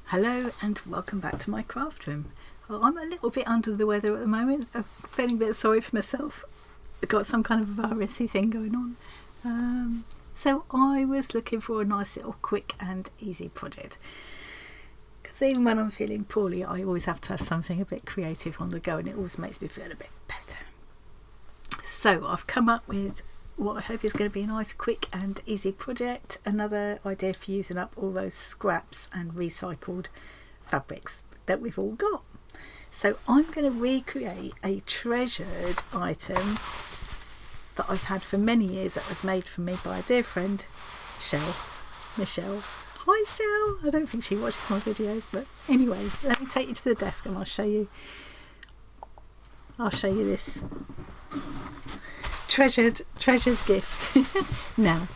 Hello and welcome back to my craft room. Well, I'm a little bit under the weather at the moment. I'm feeling a bit sorry for myself. I've got some kind of virusy thing going on. So I was looking for a nice little quick and easy project. Because even when I'm feeling poorly, I always have to have something a bit creative on the go, and it always makes me feel a bit better. So I've come up with what I hope is going to be a nice quick and easy project. Another idea for using up all those scraps and recycled fabrics that we've all got. So I'm going to recreate a treasured item that I've had for many years, that was made for me by a dear friend, Chel. Michelle. Hi Chel! I don't think she watches my videos, but anyway, let me take you to the desk and I'll show you this treasured gift. Now,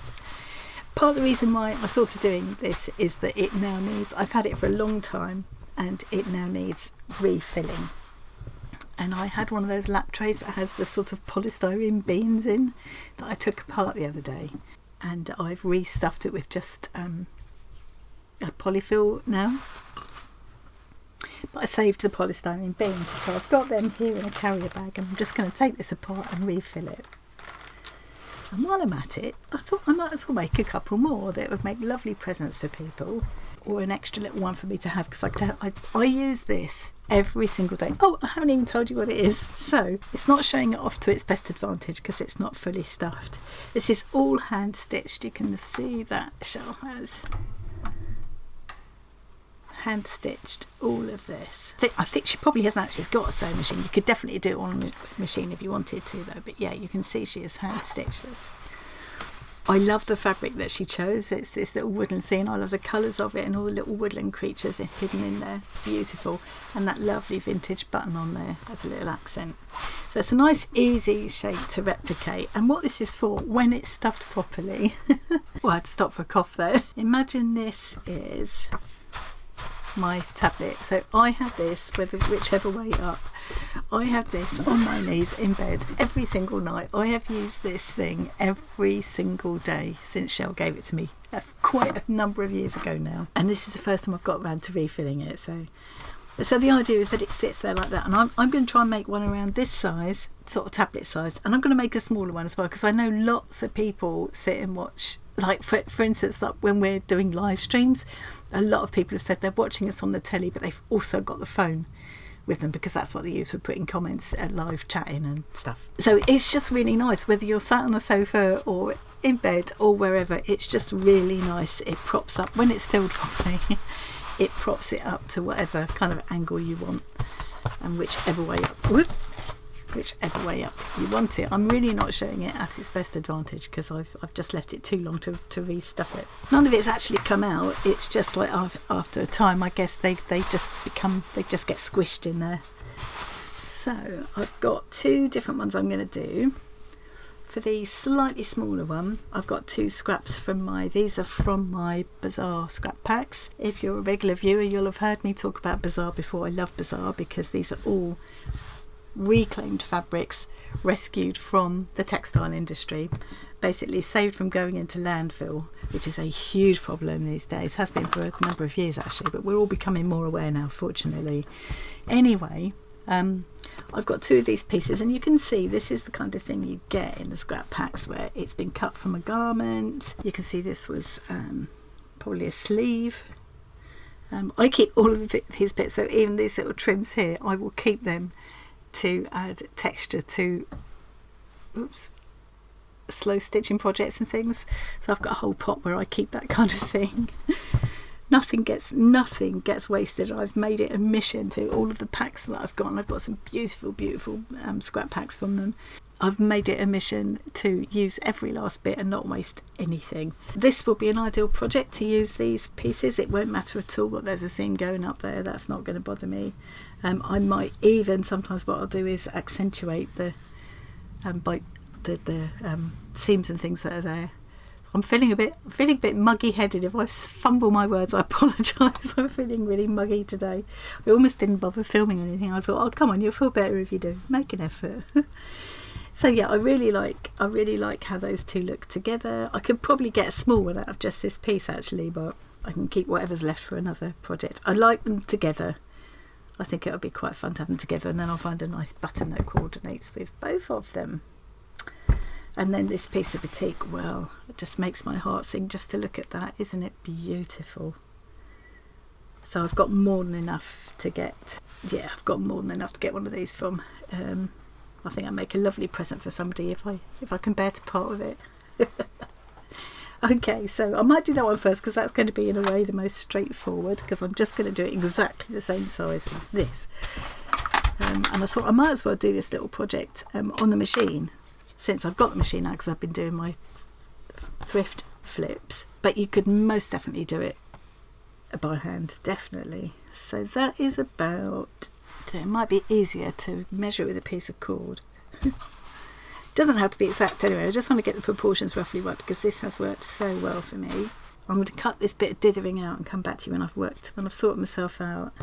part of the reason why I thought of doing this is that it now needs, I've had it for a long time and it now needs refilling. And I had one of those lap trays that has the sort of polystyrene beans in that I took apart the other day, and I've restuffed it with just a polyfill now, but I saved the polystyrene beans, so I've got them here in a carrier bag, and I'm just going to take this apart and refill it. And while I'm at it, I thought I might as well make a couple more that would make lovely presents for people, or an extra little one for me to have, because I use this every single day. Oh, I haven't even told you what it is. So it's not showing it off to its best advantage because it's not fully stuffed. This is all hand stitched. You can see that Chel has hand stitched all of this. I think she probably hasn't actually got a sewing machine. You could definitely do it on a machine if you wanted to though, but yeah, you can see she has hand stitched this. I love the fabric that she chose. It's this little woodland scene. I love the colours of it and all the little woodland creatures hidden in there. Beautiful. And that lovely vintage button on there as a little accent. So it's a nice easy shape to replicate. And what this is for, when it's stuffed properly, well, I had to stop for a cough there. Imagine this is my tablet. So I have this, whichever way up, I have this on my knees in bed every single night. I have used this thing every single day since Chel gave it to me quite a number of years ago now, and this is the first time I've got around to refilling it. So the idea is that it sits there like that, and I'm going to try and make one around this size, sort of tablet size, and I'm going to make a smaller one as well, because I know lots of people sit and watch, like for instance, like when we're doing live streams, a lot of people have said they're watching us on the telly, but they've also got the phone with them, because that's what they use for putting comments at live chatting and stuff. So it's just really nice, whether you're sat on a sofa or in bed or wherever. It's just really nice. It props up when it's filled properly. It props it up to whatever kind of angle you want, and whichever way up you want it. I'm really not showing it at its best advantage because I've just left it too long to restuff it. None of it's actually come out. It's just like after a time, I guess they just get squished in there. So I've got two different ones I'm going to do. For the slightly smaller one, I've got two scraps these are from my Bazaar scrap packs. If you're a regular viewer, you'll have heard me talk about Bazaar before. I love Bazaar because these are all reclaimed fabrics rescued from the textile industry, basically saved from going into landfill, which is a huge problem these days. Has been for a number of years actually, but we're all becoming more aware now, fortunately. Anyway, I've got two of these pieces, and you can see this is the kind of thing you get in the scrap packs where it's been cut from a garment. You can see this was probably a sleeve. I keep all of these bits, so even these little trims here, I will keep them to add texture to slow stitching projects and things. So I've got a whole pot where I keep that kind of thing. Nothing gets wasted. I've made it a mission to all of the packs that I've got, and I've got some beautiful scrap packs from them. I've made it a mission to use every last bit and not waste anything. This will be an ideal project to use these pieces. It won't matter at all that there's a seam going up there. That's not going to bother me. I might even, sometimes what I'll do is accentuate the seams and things that are there. I'm feeling a bit muggy headed. If I fumble my words, I apologise. I'm feeling really muggy today. I almost didn't bother filming anything. I thought, oh come on, you'll feel better if you do. Make an effort. So yeah, I really like how those two look together. I could probably get a small one out of just this piece actually, but I can keep whatever's left for another project. I like them together. I think it would be quite fun to have them together, and then I'll find a nice button that coordinates with both of them. And then this piece of batik, well, it just makes my heart sing just to look at that. Isn't it beautiful? So I've got more than enough to get. Yeah, I've got more than enough to get one of these from. I think I'll make a lovely present for somebody if I can bear to part with it. Okay, so I might do that one first because that's going to be in a way the most straightforward, because I'm just going to do it exactly the same size as this. And I thought I might as well do this little project on the machine, since I've got the machine now, because I've been doing my thrift flips. But you could most definitely do it by hand, definitely. So that is about, it might be easier to measure it with a piece of cord. Doesn't have to be exact anyway, I just want to get the proportions roughly right, because this has worked so well for me. I'm going to cut this bit of dithering out and come back to you when I've sorted myself out.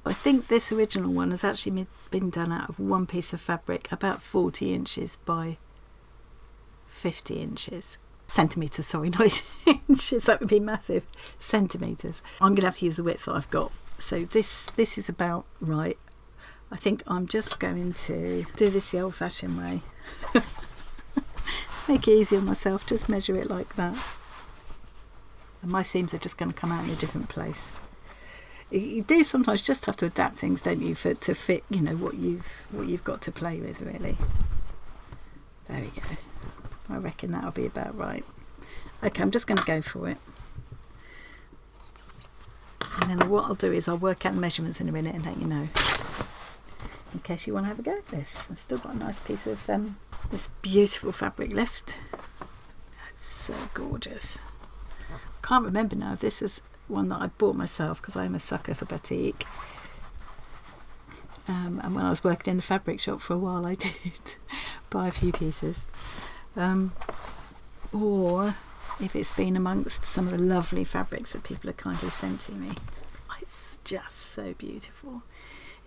I think this original one has actually been done out of one piece of fabric, about 40 inches by 50 inches. Centimetres, sorry, not inches, that would be massive. Centimetres. I'm going to have to use the width that I've got. So this is about right. I think I'm just going to do this the old-fashioned way. Make it easy on myself, just measure it like that. And my seams are just going to come out in a different place. You do sometimes just have to adapt things, don't you, to fit, you know, what you've got to play with, really. There we go. I reckon that'll be about right. Okay, I'm just going to go for it. And then what I'll do is I'll work out the measurements in a minute and let you know, in case you want to have a go at this. I've still got a nice piece of this beautiful fabric left. It's so gorgeous. I can't remember now if this is one that I bought myself, because I'm a sucker for batik. And when I was working in the fabric shop for a while, I did buy a few pieces. Or if it's been amongst some of the lovely fabrics that people have kindly sent to me. It's just so beautiful.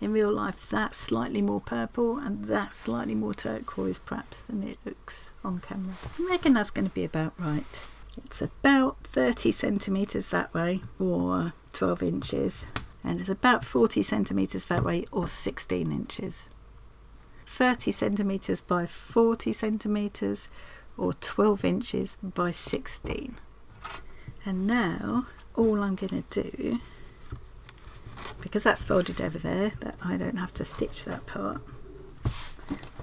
In real life, that's slightly more purple and that's slightly more turquoise perhaps than it looks on camera. I reckon that's going to be about right. It's about 30 centimetres that way, or 12 inches, and it's about 40 centimetres that way, or 16 inches. 30 centimetres by 40 centimetres, or 12 inches by 16. And now all I'm going to do, because that's folded over there, that I don't have to stitch that part.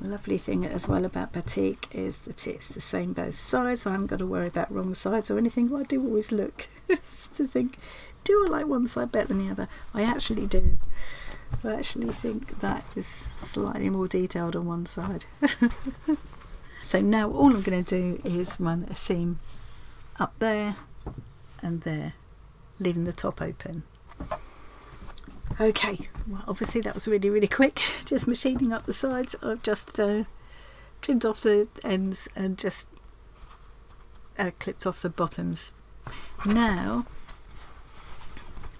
The lovely thing as well about batik is that it's the same both sides, so I haven't got to worry about wrong sides or anything. Well, I do always look to think, do I like one side better than the other? I actually do. I actually think that is slightly more detailed on one side. So now all I'm going to do is run a seam up there and there, leaving the top open. Okay, well obviously that was really, really quick, just machining up the sides. I've just trimmed off the ends and just clipped off the bottoms. Now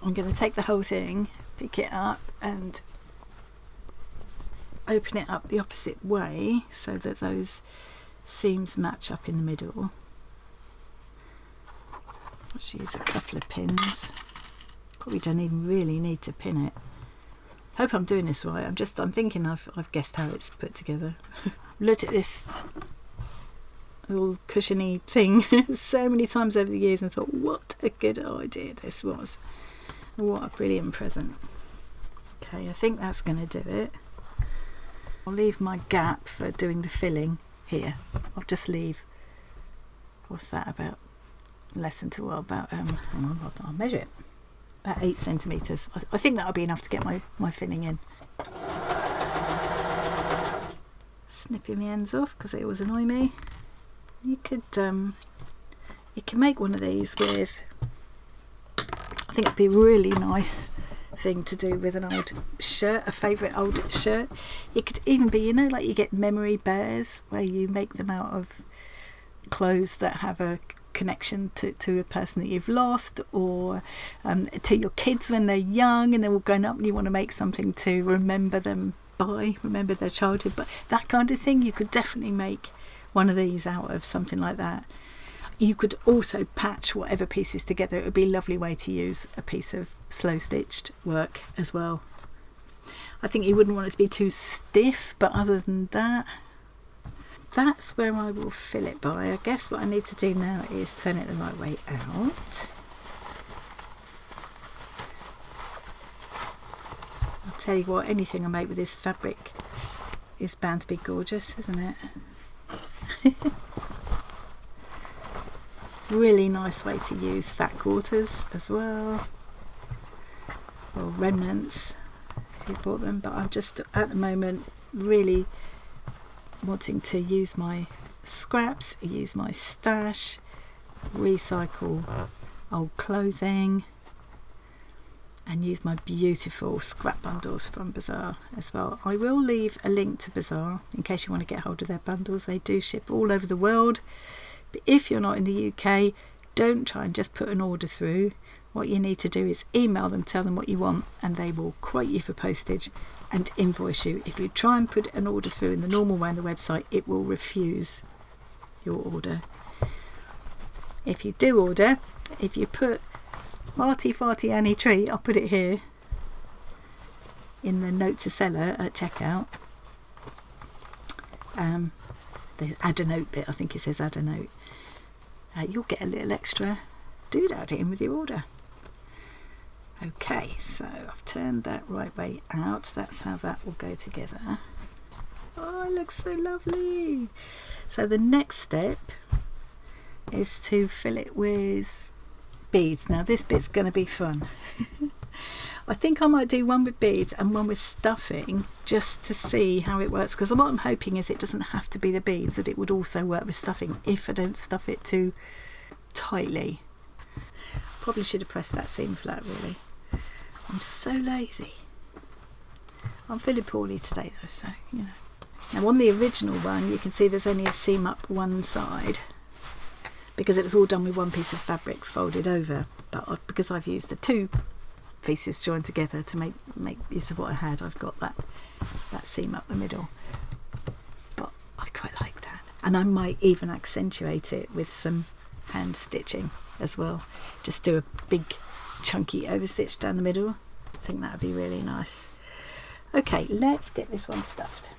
I'm going to take the whole thing, pick it up and open it up the opposite way so that those seams match up in the middle. Let's use a couple of pins. Probably don't even really need to pin it. Hope I'm doing this right. I'm thinking I've guessed how it's put together. Looked at this little cushiony thing so many times over the years and thought, what a good idea this was. What a brilliant present. Okay, I think that's going to do it. I'll leave my gap for doing the filling here. I'll just leave, what's that, about less than 2, well, about, hang on, I'll measure it. About 8 centimetres. I think that'll be enough to get my filling in. Snipping the ends off because they always annoy me. You can make one of these with, I think it'd be a really nice thing to do with an old shirt, a favourite old shirt. It could even be, you know, like you get memory bears where you make them out of clothes that have a connection to a person that you've lost, or to your kids when they're young and they're all grown up and you want to make something to remember them by, remember their childhood. But that kind of thing, you could definitely make one of these out of something like that. You could also patch whatever pieces together. It would be a lovely way to use a piece of slow stitched work as well. I think you wouldn't want it to be too stiff, but other than that, that's where I will fill it by. I guess what I need to do now is turn it the right way out. I'll tell you what, anything I make with this fabric is bound to be gorgeous, isn't it? Really nice way to use fat quarters as well, or remnants if you bought them, but I'm just at the moment really wanting to use my scraps, use my stash, recycle old clothing, and use my beautiful scrap bundles from Bazaar as well. I will leave a link to Bazaar in case you want to get hold of their bundles. They do ship all over the world. But if you're not in the UK, don't try and just put an order through. What you need to do is email them, tell them what you want, and they will quote you for postage and invoice you. If you try and put an order through in the normal way on the website, it will refuse your order. If you do order, if you put Marty Farty Annie Tree, I'll put it here in the note to seller at checkout. The add a note bit, I think it says add a note. You'll get a little extra doodad in with your order. Okay, so I've turned that right way out. That's how that will go together. Oh, it looks so lovely. So the next step is to fill it with beads. Now this bit's going to be fun. I think I might do one with beads and one with stuffing just to see how it works, because what I'm hoping is it doesn't have to be the beads, that it would also work with stuffing if I don't stuff it too tightly. Probably should have pressed that seam flat, really. I'm so lazy. I'm feeling poorly today though, so you know. Now on the original one you can see there's only a seam up one side because it was all done with one piece of fabric folded over, but because I've used the two pieces joined together to make use of what I had, I've got that seam up the middle. But I quite like that, and I might even accentuate it with some hand stitching as well. Just do a big chunky overstitch down the middle. I think that would be really nice. Okay, let's get this one stuffed.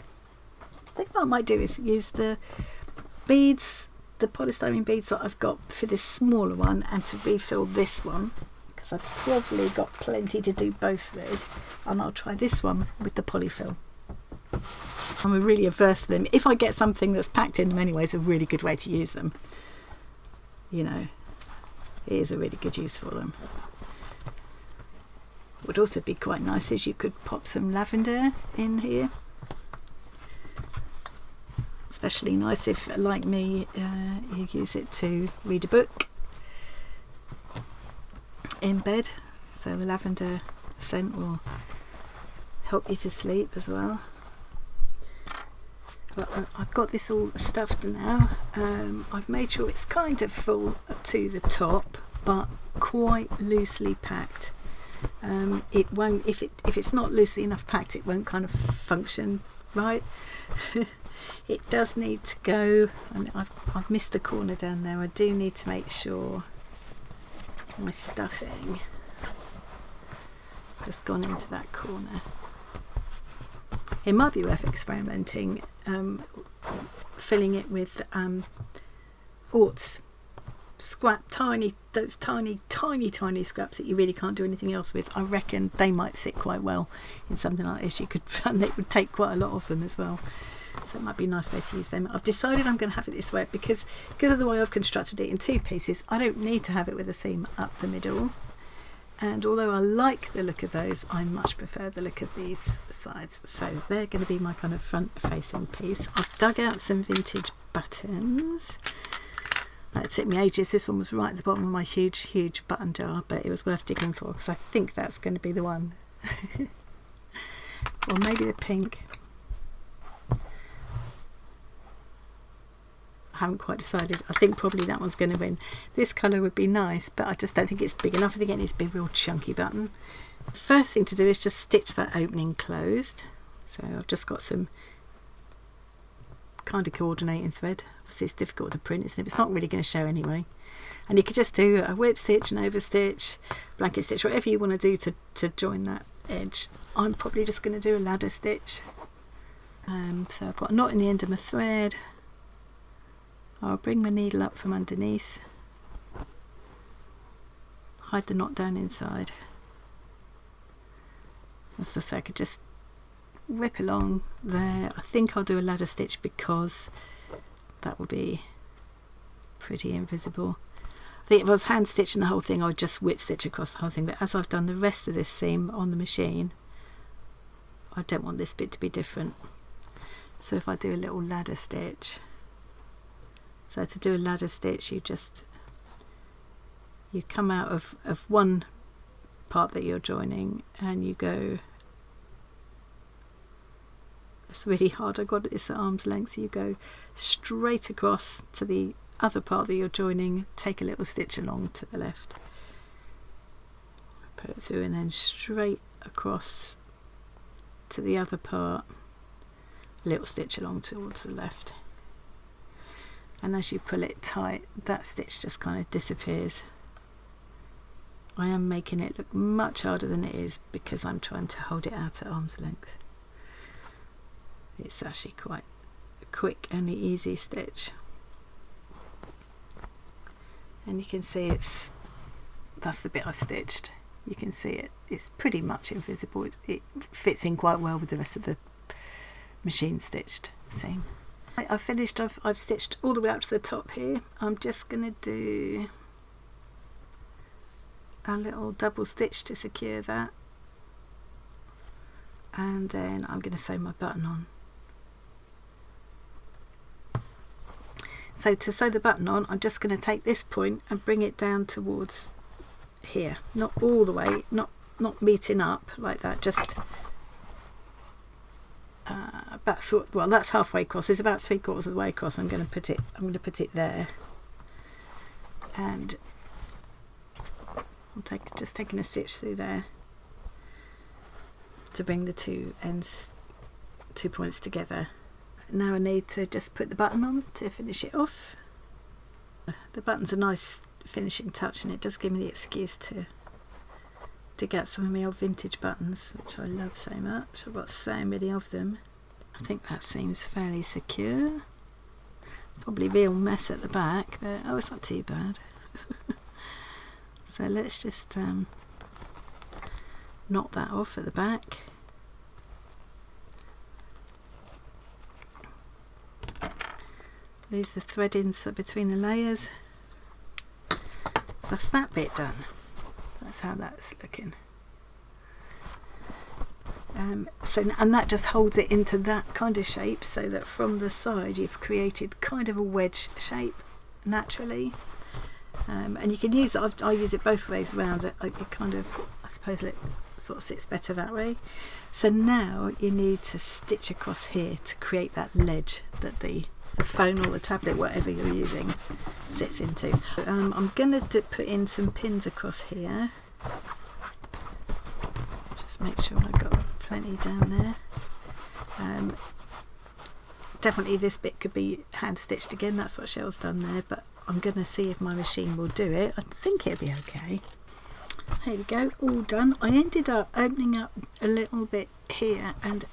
I think what I might do is use the beads, the polystyrene beads that I've got for this smaller one, and to refill this one, because I've probably got plenty to do both with, and I'll try this one with the polyfill. I'm really averse to them. If I get something that's packed in them anyway, it's a really good way to use them. You know, it is a really good use for them. What would also be quite nice is you could pop some lavender in here. Especially nice if, like me, you use it to read a book in bed. So the lavender scent will help you to sleep as well. But I've got this all stuffed now. I've made sure it's kind of full to the top, but quite loosely packed. It won't, if it's not loosely enough packed, it won't kind of function right. It does need to go, and I've missed a corner down there. I do need to make sure my stuffing has gone into that corner. It might be worth experimenting, filling it with oats, scrap, those tiny scraps that you really can't do anything else with. I reckon they might sit quite well in something like this. You could, and it would take quite a lot of them as well. So it might be a nice way to use them. I've decided I'm going to have it this way because of the way I've constructed it in two pieces. I don't need to have it with a seam up the middle. And although I like the look of those, I much prefer the look of these sides. So they're going to be my kind of front facing piece. I've dug out some vintage buttons. It took me ages. This one was right at the bottom of my huge button jar, but it was worth digging for because I think that's going to be the one. Or maybe the pink. I haven't quite decided. I think probably that one's going to win. This colour would be nice, but I just don't think it's big enough. I think it needs to be a real chunky button. First thing to do is just stitch that opening closed. So I've just got some kind of coordinating thread. Obviously it's difficult to print, isn't it? It's not really going to show anyway. And you could just do a whip stitch, an over stitch, blanket stitch, whatever you want to do to join that edge. I'm probably just going to do a ladder stitch. So I've got a knot in the end of my thread. I'll bring my needle up from underneath, hide the knot down inside. As I say, I could just whip along there. I think I'll do a ladder stitch because that will be pretty invisible. I think if I was hand stitching the whole thing, I would just whip stitch across the whole thing, but as I've done the rest of this seam on the machine, I don't want this bit to be different. So if I do a little ladder stitch, so to do a ladder stitch, you come out of one part that you're joining and you go, it's really hard, I got this at arm's length, you go straight across to the other part that you're joining, take a little stitch along to the left, put it through, and then straight across to the other part, little stitch along towards the left, and as you pull it tight, that stitch just kind of disappears. I am making it look much harder than it is because I'm trying to hold it out at arm's length. It's actually quite a quick and easy stitch, and you can see that's the bit I've stitched. You can see it's pretty much invisible. It fits in quite well with the rest of the machine stitched seam. I've finished. I've stitched all the way up to the top here. I'm just going to do a little double stitch to secure that, and then I'm going to sew my button on. So to sew the button on, I'm just going to take this point and bring it down towards here, not all the way, not meeting up like that, just well, that's halfway across. It's about 3/4 of the way across. I'm going to put it there, and I'm just taking a stitch through there to bring the two points together. Now I need to just put the button on to finish it off. The button's a nice finishing touch, and it does give me the excuse to get some of my old vintage buttons, which I love so much. I've got so many of them. I think that seems fairly secure. Probably a real mess at the back, but oh, it's not too bad. So let's just knot that off at the back. Lose the thread inside between the layers. So that's that bit done. That's how that's looking. And that just holds it into that kind of shape, so that from the side you've created kind of a wedge shape naturally. And you can use it, I use it both ways around. It kind of, I suppose it sort of sits better that way. So now you need to stitch across here to create that ledge that the phone or the tablet, whatever you're using, sits into. I'm going to put in some pins across here. Just make sure I've got plenty down there. Definitely this bit could be hand stitched again, that's what Chel's done there, but I'm going to see if my machine will do it. I think it'll be okay. Here we go, all done. I ended up opening up a little bit here and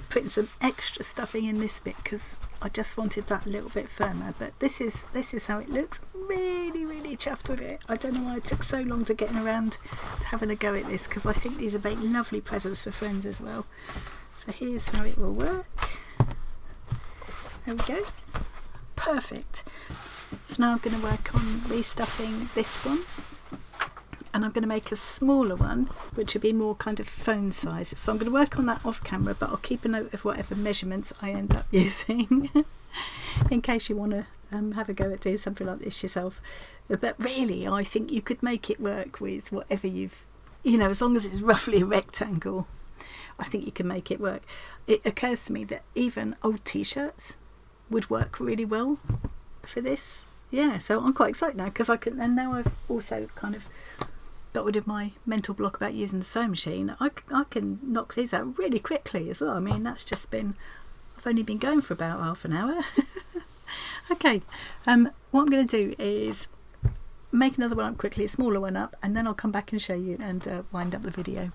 putting some extra stuffing in this bit because I just wanted that a little bit firmer, but this is how it looks. Really chuffed with it. I don't know why it took so long to getting around to having a go at this, because I think these are make lovely presents for friends as well. So here's how it will work. There we go, perfect. So now I'm going to work on restuffing this one, and I'm going to make a smaller one which will be more kind of phone size. So I'm going to work on that off camera, but I'll keep a note of whatever measurements I end up using in case you want to have a go at doing something like this yourself. But really I think you could make it work with whatever as long as it's roughly a rectangle, I think you can make it work. It occurs to me that even old t-shirts would work really well for this. Yeah, so I'm quite excited now because and now I've also kind of got rid of my mental block about using the sewing machine. I can knock these out really quickly as well. I mean, that's just been, I've only been going for about half an hour. Okay, what I'm going to do is make another one up quickly, a smaller one up, and then I'll come back and show you and wind up the video.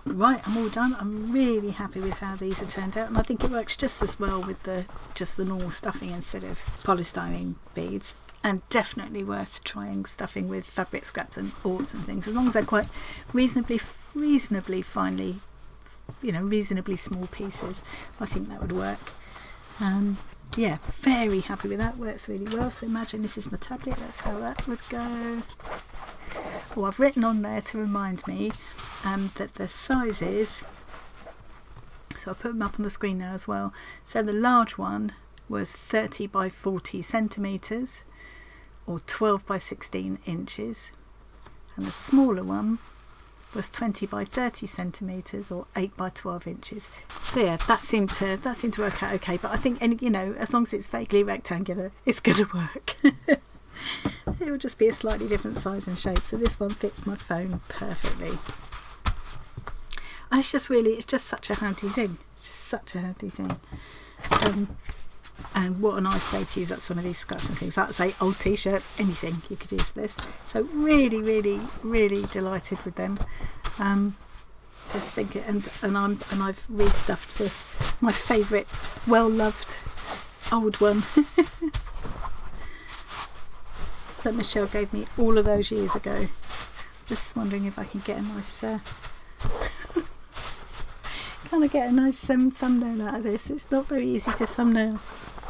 Right, I'm all done. I'm really happy with how these have turned out, and I think it works just as well with just the normal stuffing instead of polystyrene beads, and definitely worth trying stuffing with fabric scraps and orts and things, as long as they're quite reasonably finely, reasonably small pieces. I think that would work. Yeah, very happy with that. Works really well. So imagine this is my tablet. That's how that would go. Oh, I've written on there to remind me that the sizes, so I'll put them up on the screen now as well. So the large one was 30 by 40 centimetres or 12 by 16 inches, and the smaller one was 20 by 30 centimetres or 8 by 12 inches. So yeah, that seemed to work out okay, but I think, as long as it's vaguely rectangular, it's going to work. It will just be a slightly different size and shape, so this one fits my phone perfectly. And it's just such a handy thing. It's just such a handy thing. And what a nice way to use up some of these scraps and things. Like I say, old t-shirts, anything you could use this. So really, really, really delighted with them. Just think it, and I've restuffed my favourite, well-loved old one that Michelle gave me all of those years ago. Just wondering if I can get a nice thumbnail out of this. It's not very easy to thumbnail.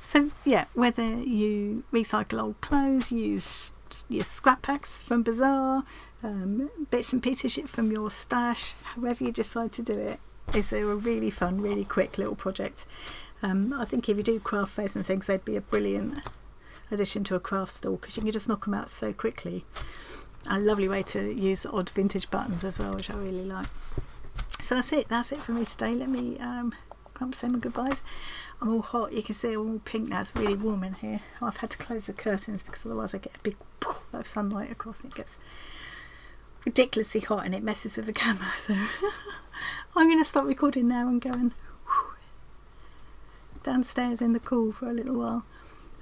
So yeah, whether you recycle old clothes, use your scrap packs from Bazaar, bits and pieces from your stash, however you decide to do it, is a really fun, really quick little project. I think if you do craft fairs and things, they'd be a brilliant addition to a craft store, because you can just knock them out so quickly. A lovely way to use odd vintage buttons as well, which I really like. So that's it for me today. Let me say my goodbyes. I'm all hot, you can see I'm all pink now. It's really warm in here. I've had to close the curtains because otherwise I get a big poof of sunlight across and it gets ridiculously hot and it messes with the camera. So I'm going to stop recording now and go and downstairs in the cool for a little while.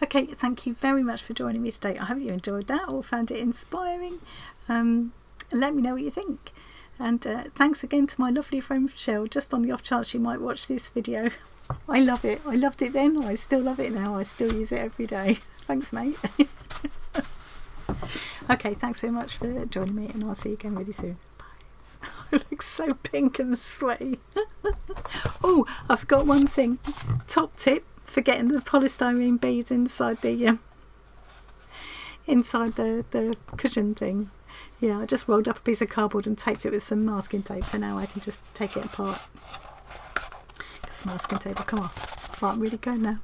Okay, thank you very much for joining me today. I hope you enjoyed that or found it inspiring. Let me know what you think. And thanks again to my lovely friend Chel, just on the off chance she might watch this video. I love it. I loved it then. I still love it now. I still use it every day. Thanks, mate. Okay, thanks very much for joining me, and I'll see you again really soon. Bye. I look so pink and sweaty. Oh, I forgot one thing. Top tip for getting the polystyrene beads inside the cushion thing. Yeah, I just rolled up a piece of cardboard and taped it with some masking tape, so now I can just take it apart. Because the masking tape will come off. Right, I'm really going now.